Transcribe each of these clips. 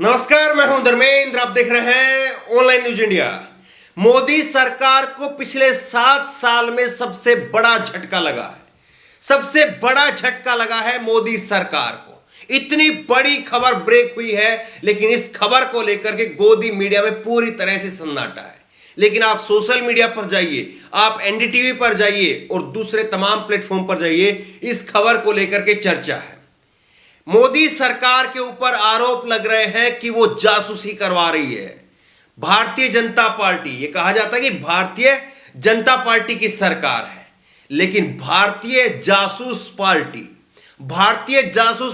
नमस्कार, मैं हूं धर्मेंद्र। आप देख रहे हैं ऑनलाइन न्यूज इंडिया। मोदी सरकार को पिछले 7 साल में सबसे बड़ा झटका लगा है। सबसे बड़ा झटका लगा है मोदी सरकार को। इतनी बड़ी खबर ब्रेक हुई है, लेकिन इस खबर को लेकर के गोदी मीडिया में पूरी तरह से सन्नाटा है। लेकिन आप सोशल मीडिया पर जाइए, आप एनडीटीवी पर जाइए और दूसरे तमाम प्लेटफॉर्म पर जाइए, इस खबर को लेकर के चर्चा है। मोदी सरकार के ऊपर आरोप लग रहे हैं कि वो जासूसी करवा रही है। भारतीय जनता पार्टी, ये कहा जाता है कि भारतीय जनता पार्टी की सरकार है, लेकिन भारतीय जासूस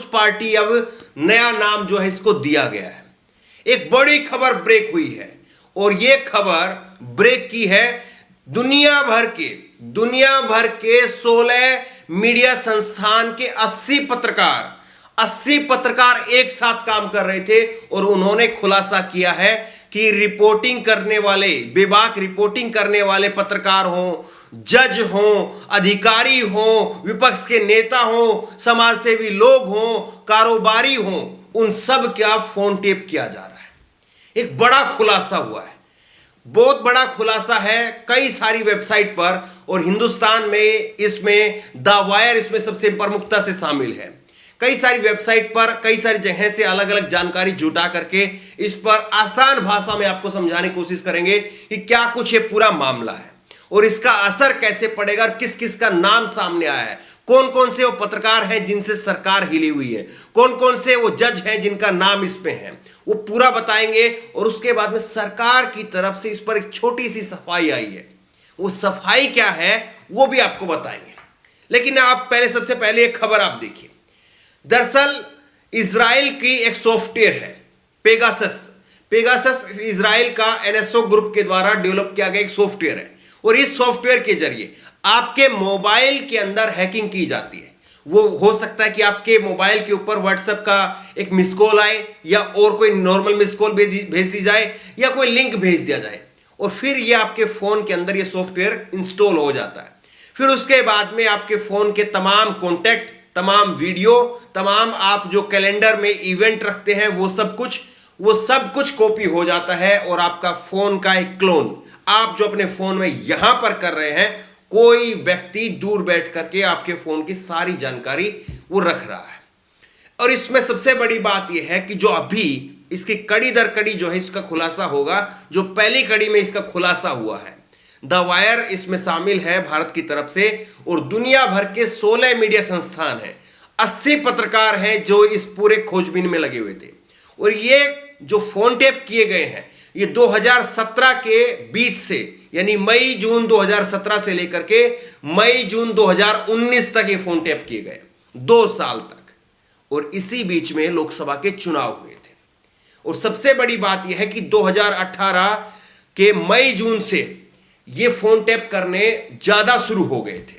पार्टी अब नया नाम जो है इसको दिया गया है। एक बड़ी खबर ब्रेक हुई है और ये खबर ब्रेक की है दुनिया भर के 16 मीडिया संस्थान के 80 पत्रकार एक साथ काम कर रहे थे और उन्होंने खुलासा किया है कि रिपोर्टिंग करने वाले, बेबाक रिपोर्टिंग करने वाले पत्रकार हों, जज हों, अधिकारी हों, विपक्ष के नेता हों, समाजसेवी लोग हों, कारोबारी हों, उन सब का फोन टेप किया जा रहा है। एक बड़ा खुलासा हुआ है, बहुत बड़ा खुलासा है कई सारी वेबसाइट पर, और हिंदुस्तान में इसमें द वायर इसमें सबसे प्रमुखता से शामिल है। कई सारी वेबसाइट पर कई सारी जगह से अलग अलग जानकारी जुटा करके इस पर आसान भाषा में आपको समझाने की कोशिश करेंगे कि क्या कुछ ये पूरा मामला है और इसका असर कैसे पड़ेगा और किस किस का नाम सामने आया है। कौन कौन से वो पत्रकार हैं जिनसे सरकार हिली हुई है, कौन कौन से वो जज हैं जिनका नाम इस पे है, वो पूरा बताएंगे। और उसके बाद में सरकार की तरफ से इस पर एक छोटी सी सफाई आई है। वो सफाई क्या है वो भी आपको बताएंगे। लेकिन आप सबसे पहले एक खबर आप देखिए। दरअसल इजराइल की एक सॉफ्टवेयर है पेगासस इजराइल का एनएसओ ग्रुप के द्वारा डेवलप किया गया एक सॉफ्टवेयर है, और इस सॉफ्टवेयर के जरिए आपके मोबाइल के अंदर हैकिंग की जाती है। वो हो सकता है कि आपके मोबाइल के ऊपर व्हाट्सएप का एक मिस कॉल आए, या और कोई नॉर्मल मिस कॉल भेज दी जाए, या कोई लिंक भेज दिया जाए, और फिर ये आपके फोन के अंदर ये सॉफ्टवेयर इंस्टॉल हो जाता है। फिर उसके बाद में आपके फोन के तमाम कॉन्टैक्ट, तमाम वीडियो, तमाम आप जो कैलेंडर में इवेंट रखते हैं, वो सब कुछ कॉपी हो जाता है, और आपका फोन का एक क्लोन आप जो अपने फोन में यहां पर कर रहे हैं, कोई व्यक्ति दूर बैठ करके आपके फोन की सारी जानकारी वो रख रहा है। और इसमें सबसे बड़ी बात यह है कि जो अभी इसकी कड़ी दर कड़ी जो है इसका खुलासा होगा, जो पहली कड़ी में इसका खुलासा हुआ है, द वायर इसमें शामिल है भारत की तरफ से, और दुनिया भर के 16 मीडिया संस्थान हैं, 80 पत्रकार हैं जो इस पूरे खोजबीन में लगे हुए थे। और ये जो फोन टेप किए गए हैं, ये 2017 के बीच से, यानी मई जून 2017 से लेकर के मई जून 2019 तक ये फोन टेप किए गए, 2 साल तक। और इसी बीच में लोकसभा के चुनाव हुए थे। और सबसे बड़ी बात यह है कि 2018 के मई जून से ये फोन टैप करने ज्यादा शुरू हो गए थे।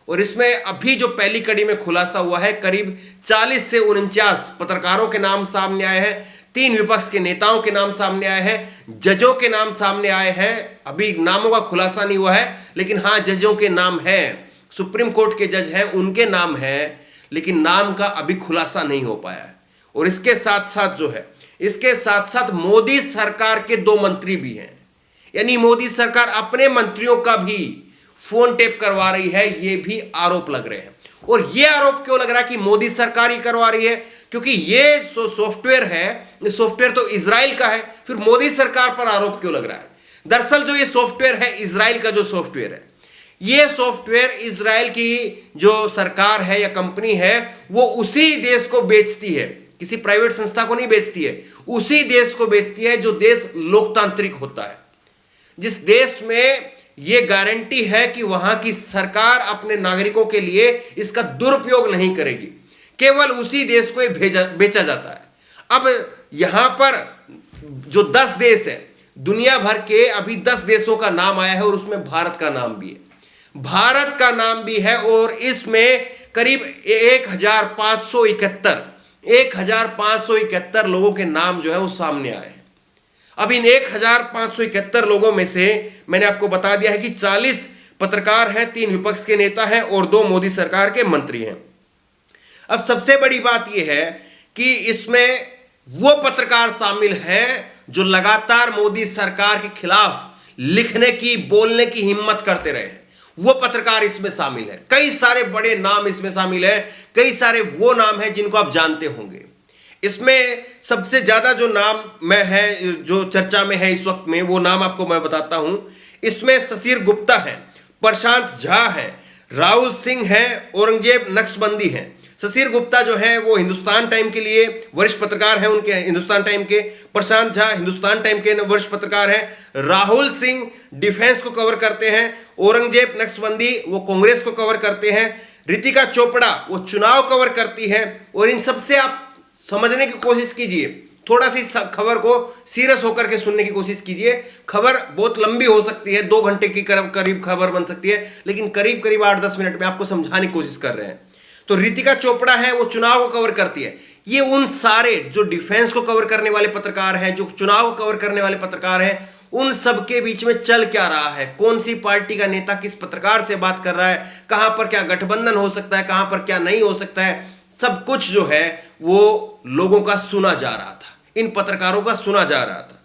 और इसमें अभी जो पहली कड़ी में खुलासा हुआ है, करीब 40 से 49 पत्रकारों के नाम सामने आए हैं, 3 विपक्ष के नेताओं के नाम सामने आए हैं, जजों के नाम सामने आए हैं। अभी नामों का खुलासा नहीं हुआ है, लेकिन हाँ, जजों के नाम हैं, सुप्रीम कोर्ट के जज हैं, उनके नाम हैं, लेकिन नाम का अभी खुलासा नहीं हो पाया है। और इसके साथ साथ मोदी सरकार के 2 मंत्री भी हैं, यानी मोदी सरकार अपने मंत्रियों का भी फोन टेप करवा रही है, ये भी आरोप लग रहे हैं। और ये आरोप क्यों लग रहा है कि मोदी सरकार ही करवा रही है? क्योंकि ये जो सॉफ्टवेयर है, ये सॉफ्टवेयर तो इजराइल का है, फिर मोदी सरकार पर आरोप क्यों लग रहा है? दरअसल जो ये सॉफ्टवेयर है, इजराइल का जो सॉफ्टवेयर है, ये सॉफ्टवेयर इजराइल की जो सरकार है या कंपनी है, वो उसी देश को बेचती है, किसी प्राइवेट संस्था को नहीं बेचती है, उसी देश को बेचती है जो देश लोकतांत्रिक होता है, जिस देश में यह गारंटी है कि वहां की सरकार अपने नागरिकों के लिए इसका दुरुपयोग नहीं करेगी। केवल उसी देश को बेचा जाता है। अब यहां पर जो 10 देश है, दुनिया भर के अभी 10 देशों का नाम आया है, और उसमें भारत का नाम भी है। और इसमें करीब 1571 लोगों के नाम जो है वो सामने आए हैं। अब इन 1571 लोगों में से मैंने आपको बता दिया है कि 40 पत्रकार हैं, 3 विपक्ष के नेता हैं और 2 मोदी सरकार के मंत्री हैं। अब सबसे बड़ी बात यह है कि इसमें वो पत्रकार शामिल है जो लगातार मोदी सरकार के खिलाफ लिखने की, बोलने की हिम्मत करते रहे हैं। वो पत्रकार इसमें शामिल है। कई सारे बड़े नाम इसमें शामिल है, कई सारे वो नाम हैं जिनको आप जानते होंगे। इसमें सबसे ज्यादा जो नाम में है, जो चर्चा में है इस वक्त में, वो नाम आपको मैं बताता हूं। इसमें शशिर गुप्ता है, प्रशांत झा है, राहुल सिंह है, औरंगजेब नक्शबंदी है। शशिर गुप्ता जो है वो हिंदुस्तान टाइम के लिए वरिष्ठ पत्रकार हैं, उनके हिंदुस्तान टाइम के। प्रशांत झा हिंदुस्तान टाइम के वरिष्ठ पत्रकार हैं। राहुल सिंह डिफेंस को कवर करते हैं। औरंगजेब नक्शबंदी वो कांग्रेस को कवर करते हैं। रितिका चोपड़ा वो चुनाव कवर करती है। और इन सबसे आप समझने की कोशिश कीजिए, थोड़ा सी खबर को सीरियस होकर के सुनने की कोशिश कीजिए। खबर बहुत लंबी हो सकती है, 2 घंटे की करीब खबर बन सकती है, लेकिन करीब करीब 8-10 मिनट में आपको समझाने की कोशिश कर रहे हैं। तो रितिका चोपड़ा है वो चुनाव को कवर करती है। ये उन सारे जो डिफेंस को कवर करने वाले पत्रकार हैं, जो चुनाव को कवर करने वाले पत्रकार हैं, उन सब के बीच में चल क्या रहा है, कौन सी पार्टी का नेता किस पत्रकार से बात कर रहा है, कहां पर क्या गठबंधन हो सकता है, कहां पर क्या नहीं हो सकता है, सब कुछ जो है वो लोगों का सुना जा रहा था, इन पत्रकारों का सुना जा रहा था।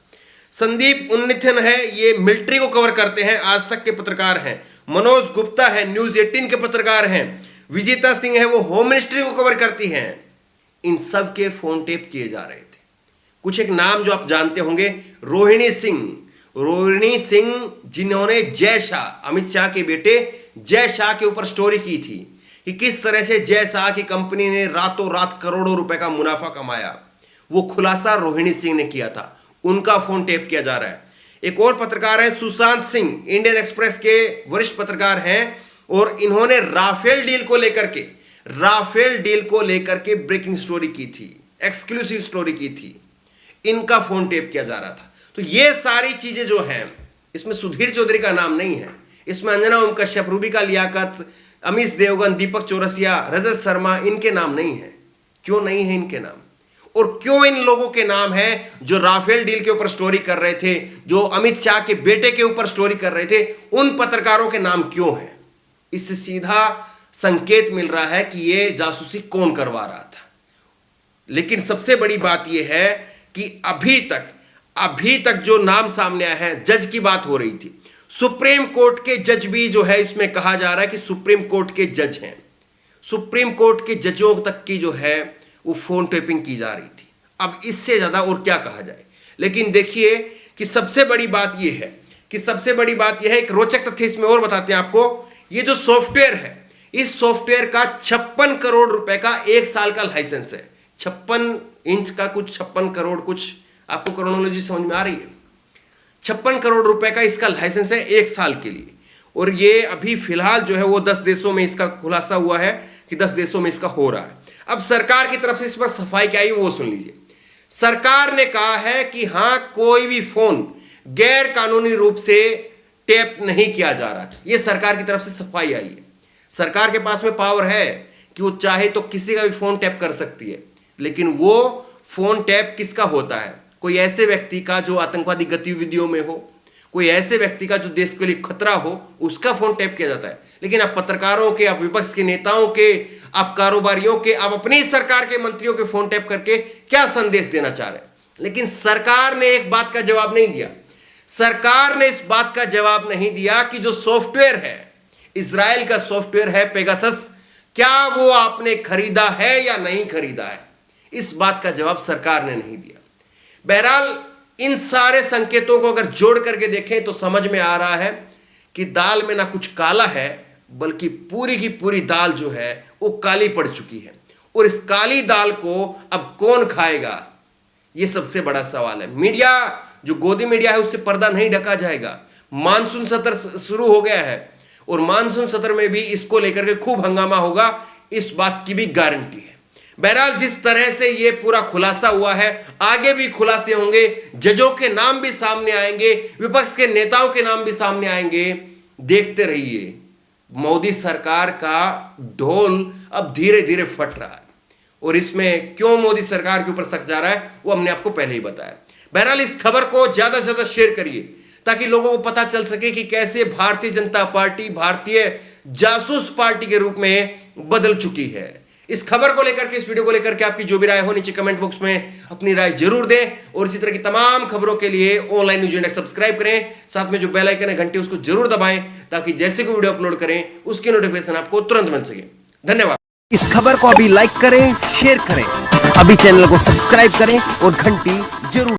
संदीप उन्निथन है, ये मिलिट्री को कवर करते हैं, आज तक के पत्रकार हैं। मनोज गुप्ता है, न्यूज 18 के पत्रकार हैं। विजेता सिंह है, वो होम मिनिस्ट्री को कवर करती हैं। इन सब के फोन टेप किए जा रहे थे। कुछ एक नाम जो आप जानते होंगे, रोहिणी सिंह जिन्होंने जय शाह, अमित शाह के बेटे जय शाह के ऊपर स्टोरी की थी कि किस तरह से जय शाह की कंपनी ने रातों रात करोड़ों रुपए का मुनाफा कमाया, वो खुलासा रोहिणी सिंह ने किया था। उनका फोन टेप किया जा रहा है। एक और पत्रकार है सुशांत सिंह, इंडियन एक्सप्रेस के वरिष्ठ पत्रकार हैं, और इन्होंने राफेल डील को लेकर के ब्रेकिंग स्टोरी की थी, एक्सक्लूसिव स्टोरी की थी। इनका फोन टेप किया जा रहा था। तो ये सारी चीजें जो हैं, इसमें सुधीर चौधरी का नाम नहीं है, इसमें अंजना ओम कश्यप, रूबिका लियाकत, अमीश देवगन, दीपक चौरसिया, रजत शर्मा, इनके नाम नहीं है। क्यों नहीं है इनके नाम? और क्यों इन लोगों के नाम है जो राफेल डील के ऊपर स्टोरी कर रहे थे, जो अमित शाह के बेटे के ऊपर स्टोरी कर रहे थे, उन पत्रकारों के नाम क्यों है? इससे सीधा संकेत मिल रहा है कि यह जासूसी कौन करवा रहा था। लेकिन सबसे बड़ी बात यह है कि अभी तक जो नाम सामने आया है, जज की बात हो रही थी, सुप्रीम कोर्ट के जज भी जो है, इसमें कहा जा रहा है कि सुप्रीम कोर्ट के जज हैं, सुप्रीम कोर्ट के जजों तक की जो है वो फोन टेपिंग की जा रही थी। अब इससे ज्यादा और क्या कहा जाए। लेकिन देखिए कि सबसे बड़ी बात यह है, एक रोचक तथ्य इसमें और बताते हैं आपको। ये जो सॉफ्टवेयर है, इस सॉफ्टवेयर का 56 करोड़ रुपए का 1 साल का लाइसेंस है। 56 इंच का कुछ 56 करोड़, कुछ आपको क्रोनोलॉजी समझ में आ रही है? 56 करोड़ रुपए का इसका लाइसेंस है 1 साल के लिए। और ये अभी फिलहाल जो है वो 10 देशों में इसका खुलासा हुआ है कि 10 देशों में इसका हो रहा है। अब सरकार की तरफ से इस पर सफाई क्या आई वो सुन लीजिए। सरकार ने कहा है कि हां, कोई भी फोन गैर कानूनी रूप से टेप नहीं किया जा रहा था। यह सरकार की तरफ से सफाई आई है। सरकार के पास में पावर है कि वो चाहे तो किसी का भी फोन टैप कर सकती है, लेकिन वो फोन टैप किसका होता है? कोई ऐसे व्यक्ति का जो आतंकवादी गतिविधियों में हो, कोई ऐसे व्यक्ति का जो देश के लिए खतरा हो, उसका फोन टैप किया जाता है। लेकिन आप पत्रकारों के, आप विपक्ष के नेताओं के, आप कारोबारियों के, आप अपनी सरकार के मंत्रियों के फोन टैप करके क्या संदेश देना चाह रहे हैं? लेकिन सरकार ने एक बात का जवाब नहीं दिया। सरकार ने इस बात का जवाब नहीं दिया कि जो सॉफ्टवेयर है, इजराइल का सॉफ्टवेयर है पेगासस, क्या वो आपने खरीदा है या नहीं खरीदा है? इस बात का जवाब सरकार ने नहीं दिया। बहरहाल इन सारे संकेतों को अगर जोड़ करके देखें तो समझ में आ रहा है कि दाल में ना कुछ काला है, बल्कि पूरी की पूरी दाल जो है वो काली पड़ चुकी है। और इस काली दाल को अब कौन खाएगा, ये सबसे बड़ा सवाल है। मीडिया, जो गोदी मीडिया है, उससे पर्दा नहीं ढका जाएगा। मानसून सत्र शुरू हो गया है और मानसून सत्र में भी इसको लेकर के खूब हंगामा होगा, इस बात की भी गारंटी है। बहरहाल जिस तरह से ये पूरा खुलासा हुआ है, आगे भी खुलासे होंगे, जजों के नाम भी सामने आएंगे, विपक्ष के नेताओं के नाम भी सामने आएंगे। देखते रहिए, मोदी सरकार का ढोल अब धीरे धीरे फट रहा है। और इसमें क्यों मोदी सरकार के ऊपर शक जा रहा है वो हमने आपको पहले ही बताया। बहरहाल इस खबर को ज्यादा से ज्यादा शेयर करिए ताकि लोगों को पता चल सके कि कैसे भारतीय जनता पार्टी भारतीय जासूस पार्टी के रूप में बदल चुकी है। इस खबर को लेकर के, इस वीडियो को लेकर के आपकी जो भी राय हो नीचे कमेंट बॉक्स में अपनी राय जरूर दें। और इसी तरह की तमाम खबरों के लिए ऑनलाइन न्यूज इंडेक्स सब्सक्राइब करें, साथ में जो बेल आइकन है घंटी उसको जरूर दबाएं, ताकि जैसे कोई वीडियो अपलोड करें उसकी नोटिफिकेशन आपको तुरंत मिल सके। धन्यवाद। इस खबर को अभी लाइक करें, शेयर करें, अभी चैनल को सब्सक्राइब करें और घंटी जरूर